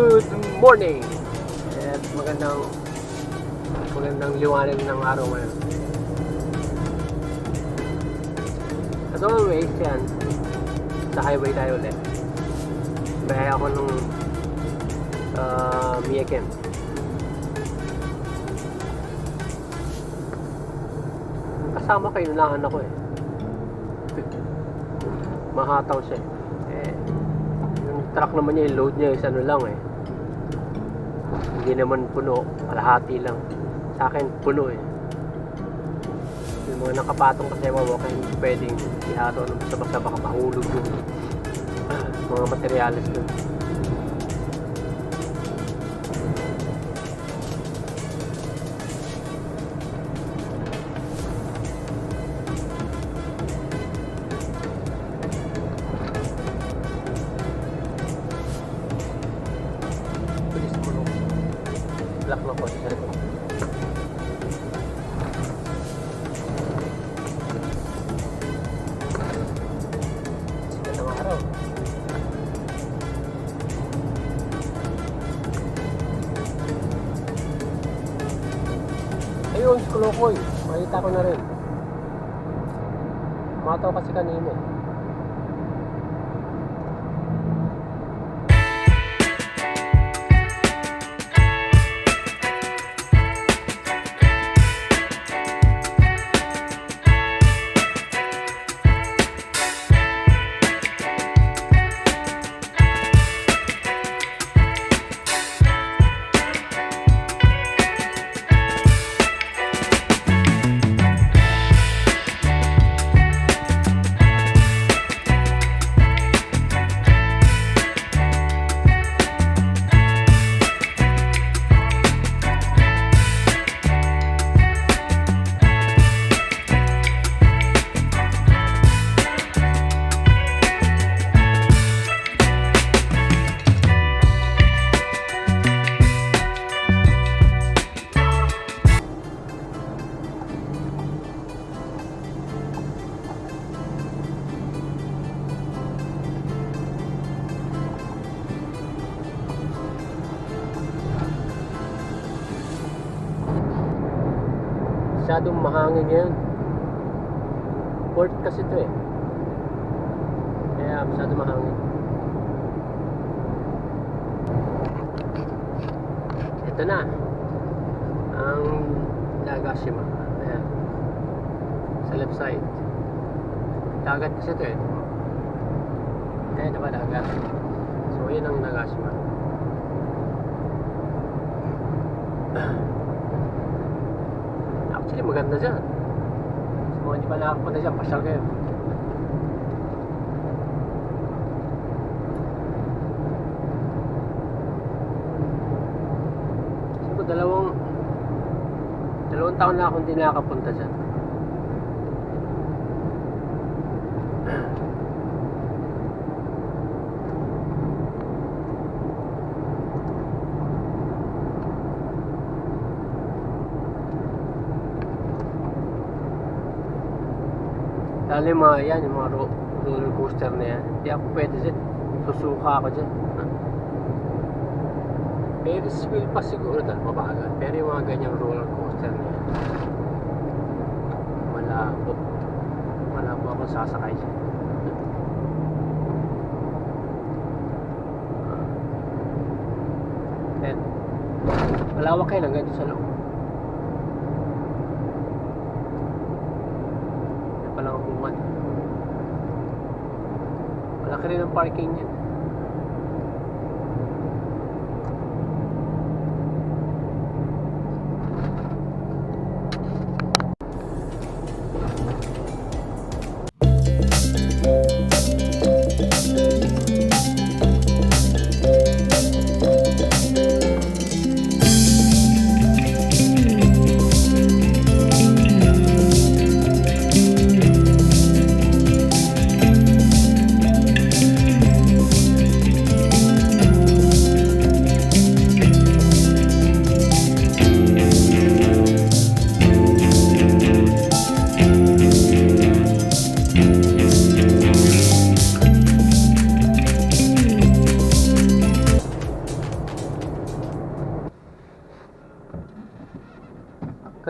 Good morning! At magandang liwanag ng araw ngayon. As always, yan. Sa highway tayo ulit. Bahay ako nung Miyakem. Kasama kayo, nunahan ako eh. Mahataw siya eh. Yung truck naman niya, yung load niya is ano lang eh. Hindi naman puno, kalahati lang. Sa akin, puno eh. Yung mga nakapatong kasi wawak ay hindi pwedeng ihato ng basta-basta baka mahulog yung mga materyales dun. Black na po sa likod. Sikat ng araw. Ayun, si Kulokoy. Makita ko na rin. Mataw kasi kanina. Masyadong mahangin yan. Port kasi ito eh. Kaya masyadong mahangin. Ito na ang Nagashima. Ayan. Sa left side. Dagat kasi ito eh. Kaya ito ba dagat? So yun ang Nagashima. Actually maganda dyan. Sa mga hindi pa nakakapunta dyan, pasyal kayo. Siguro dalawang taon na akong hindi nakakapunta dyan. Lalo yung mga yan, yung mga roller coaster na yan. Hindi ako pwede dyan. Susuka ako dyan. Ferris wheel pa siguro dahil mabagal. Pero yung mga ganyang roller coaster na yan, malabo akong sasakay dyan. And malawak kayo lang ganyan sa loob. Palang upuan. Malaki rin ang parking niya.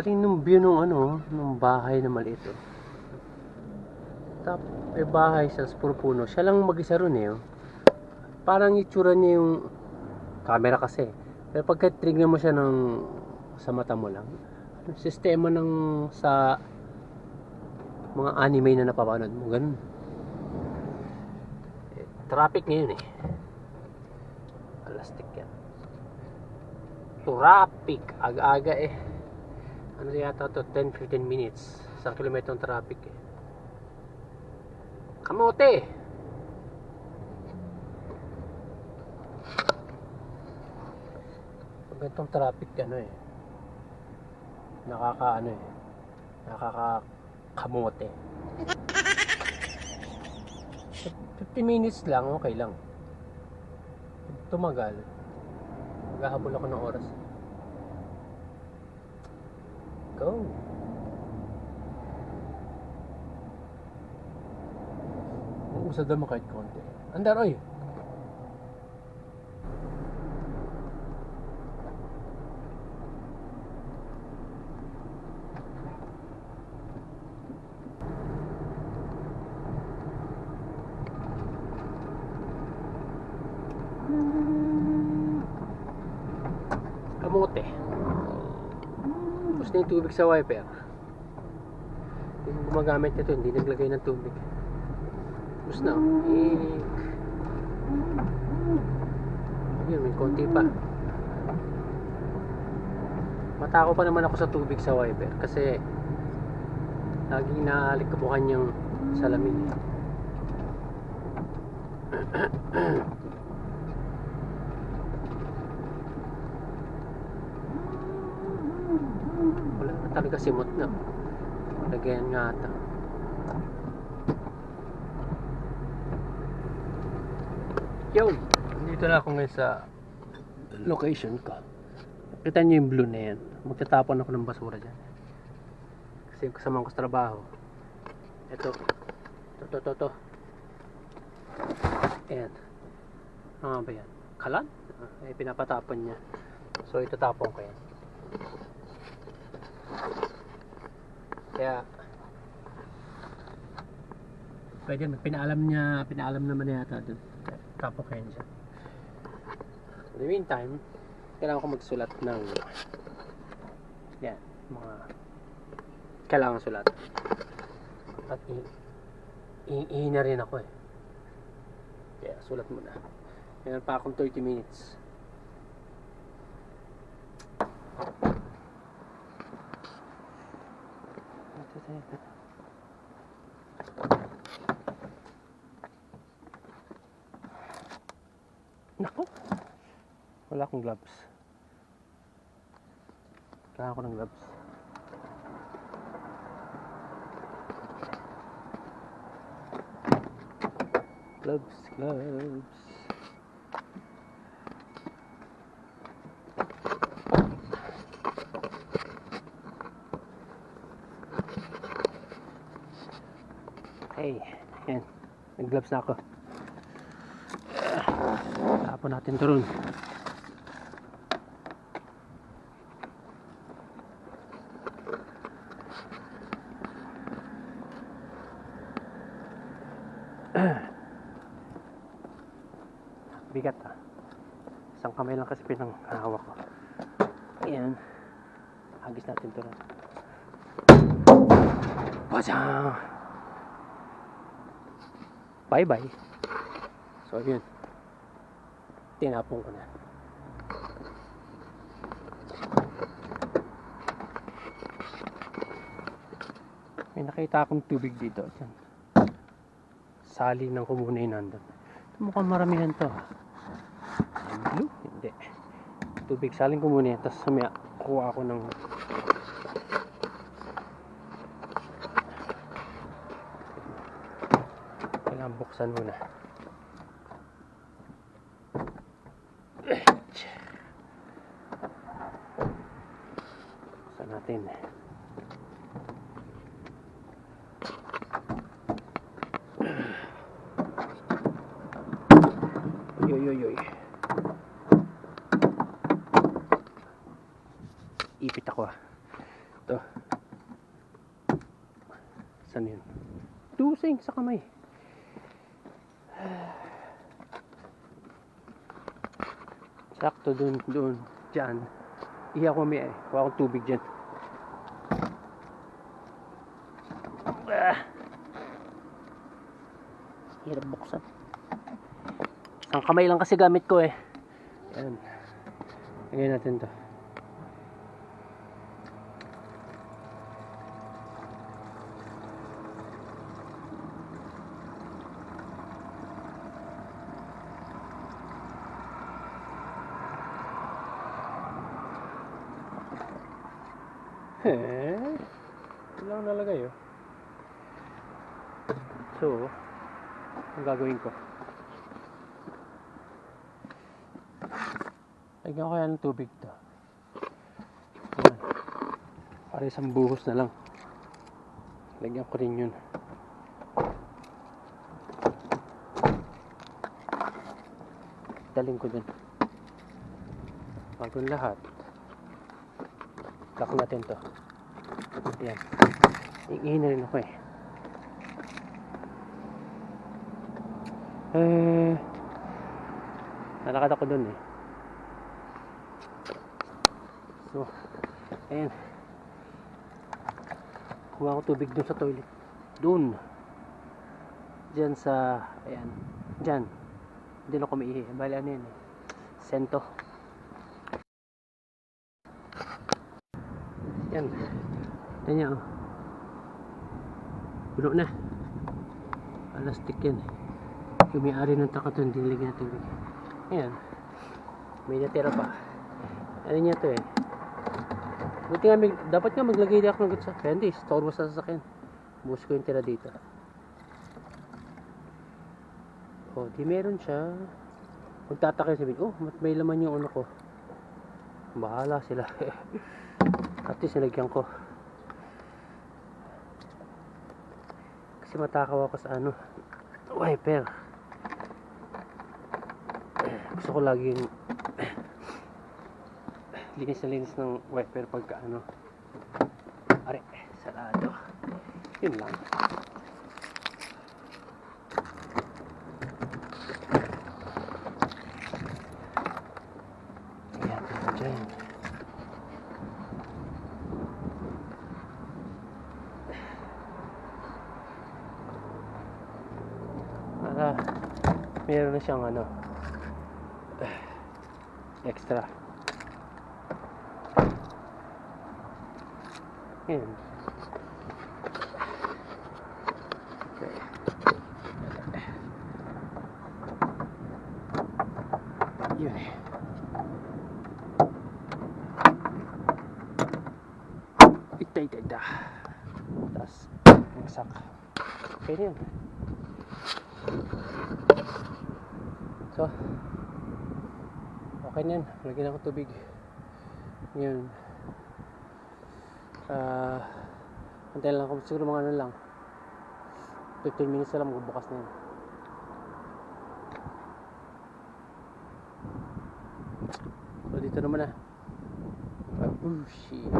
Galing nung view nung ano, nung bahay na maliit. Oh. May bahay siya sa puro puno. Siya lang mag-isa ron eh. Oh. Parang itsura niya yung camera kasi. Pero pagka trigger mo siya sa mata mo lang, sistema ng sa mga anime na napapanood mo, ganun. Traffic ngayon eh. Alastik yan. Traffic. Aga-aga eh. Ano yata to? 10-15 minutes. 1 kilometro ng traffic eh. Kamote! Pag itong traffic ano eh. Nakakamote. 50 minutes lang, okay lang. Tumagal. Maghahabol ako ng oras. Go! Uusad naman kahit konti. Andar, oy! Kamote. Tapos na yung tubig sa wiper. Yung gumagamit nito, hindi naglagay ng tubig. Tapos na. Ayun, may konti pa. Matako pa naman ako sa tubig sa wiper kasi laging naalikabukan yung salamin. Wala na talaga simot na. Lagayan nga ata. Yo! Dito na ako ngayon sa location ko. Kita nyo yung blue na yan. Magtatapon ako ng basura dyan. Kasi yung kasama ko sa trabaho. Ito. Ito. Ayan. Ano ba yan? Kalan? Eh, pinapatapon niya. So, itatapon ko yan. Kaya pwede, pinaalam naman yata dun. Tapos kayo siya. In the meantime, kailangan ko magsulat ng yan, mga kailangan sulat. At ihina rin ako eh. Kaya sulat muna. Meron pa akong 30 minutes. Nako, wala akong gloves. Kailangan ko ng gloves. Gloves. Hey, yan. Nag-gloves na ako. Tapon natin ito ron. Bigat ah. Isang kamay lang kasi pinanghawak ko. Ayan. Hagis natin ito ron. Wajang! Bye-bye. So, yun. Tinapon ko na. May nakita akong tubig dito. Sali ng kumunoy nandun. Mukhang maramihan to. Blue? Hindi. Tubig saling kumunoy. Tapos samaya kuha ako ng kailangan buksan muna. Buksan natin. Yoy. Ipit ako ah. to. Saan yun? Tusing sa kamay. Sakto doon, dyan. Iyak ko may wala akong tubig dyan. Hirap buksan. Isang kamay lang kasi gamit ko eh. Yan. Lagyan natin to. Wala akong nalagay oh. So, ang gagawin ko, lagyan ko kaya ng tubig to. Yan. Para isang buhos na lang. Lagyan ko rin yun. Daling ko dun. Bagong lahat, lock natin to. Yan. Iihin na rin ako eh. Nalakad ako dun eh. So, ayan. Kuha ko tubig dun sa toilet. Dun. Diyan sa, ayan. Diyan. Hindi na ako maihi. Bali ano yan eh. Sento. Yan. Yan niya oh. Puno na. Plastic yan. Yung may-ari ng takato, hindi nilagyan natin tubig. Ayan. May natira pa. Ano niya to eh. Buti nga, dapat nga maglagay ako ng sa kaya hindi, store mo sa sasakyan. Buhos ko yung tira dito. Oh, di meron siya. Magtataka sabihin, oh, may laman yung ano ko. Bahala sila. At least nilagyan ko. Kasi matakaw ako sa ano, wiper. Gusto ko laging linis na linis ng wiper pagka ano. Are, sarado. Yun lang. Ayan, dyan. Para meron na siyang ano, extra. Yan. Okay. Yun. Ita. Tapos, magsak. Okay na yun. So, okay na yan. Lagyan ako tubig. Yun. Antay lang ako. Siguro mga ano lang. 15 minutes na lang magbukas na yan. So, dito naman na. Oh, shit.